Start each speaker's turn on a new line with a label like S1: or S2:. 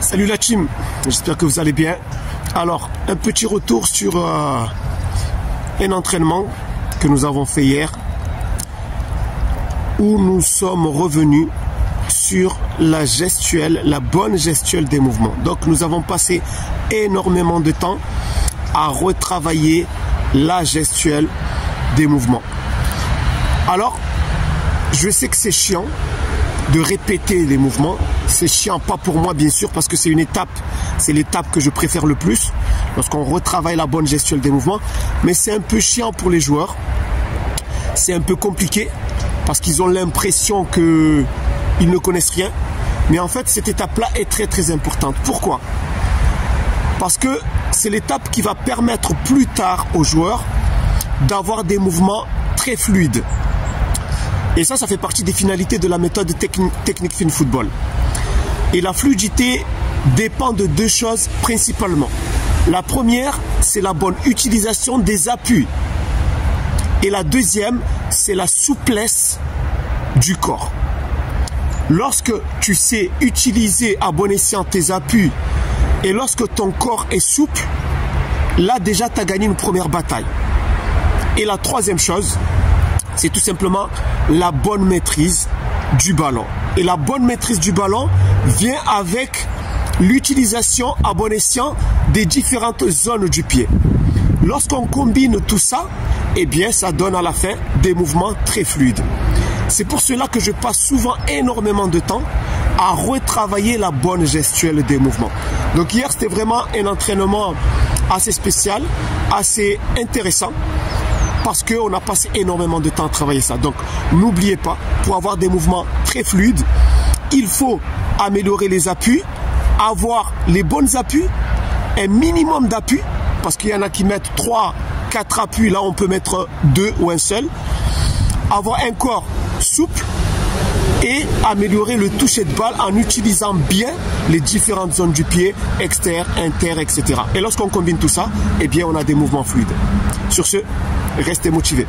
S1: Salut la team, j'espère que vous allez bien. Alors, un petit retour sur un entraînement que nous avons fait hier où nous sommes revenus sur la gestuelle, la bonne gestuelle des mouvements. Donc nous avons passé énormément de temps à retravailler la gestuelle des mouvements. Alors, je sais que c'est chiant de répéter les mouvements. C'est chiant, pas pour moi bien sûr, parce que c'est une étape, c'est l'étape que je préfère le plus lorsqu'on retravaille la bonne gestuelle des mouvements. Mais c'est un peu chiant pour les joueurs. C'est un peu compliqué parce qu'ils ont l'impression qu'ils ne connaissent rien. Mais en fait, cette étape-là est très très importante. Pourquoi? Parce que c'est l'étape qui va permettre plus tard aux joueurs d'avoir des mouvements très fluides. Et ça fait partie des finalités de la méthode technique fin football. Et la fluidité dépend de deux choses principalement. La première, c'est la bonne utilisation des appuis. Et la deuxième, c'est la souplesse du corps. Lorsque tu sais utiliser à bon escient tes appuis et lorsque ton corps est souple, là déjà tu as gagné une première bataille. Et la troisième chose, c'est tout simplement la bonne maîtrise du ballon. Et la bonne maîtrise du ballon vient avec l'utilisation à bon escient des différentes zones du pied. Lorsqu'on combine tout ça, eh bien ça donne à la fin des mouvements très fluides. C'est pour cela que je passe souvent énormément de temps à retravailler la bonne gestuelle des mouvements. Donc hier, c'était vraiment un entraînement assez spécial, assez intéressant, parce qu'on a passé énormément de temps à travailler ça. Donc n'oubliez pas, pour avoir des mouvements très fluides, il faut améliorer les appuis, avoir les bons appuis, un minimum d'appuis, parce qu'il y en a qui mettent 3, 4 appuis, là on peut mettre 2 ou un seul. Avoir un corps souple et améliorer le toucher de balle en utilisant bien les différentes zones du pied, externe, inter, etc. Et lorsqu'on combine tout ça, eh bien on a des mouvements fluides. Sur ce, restez motivés.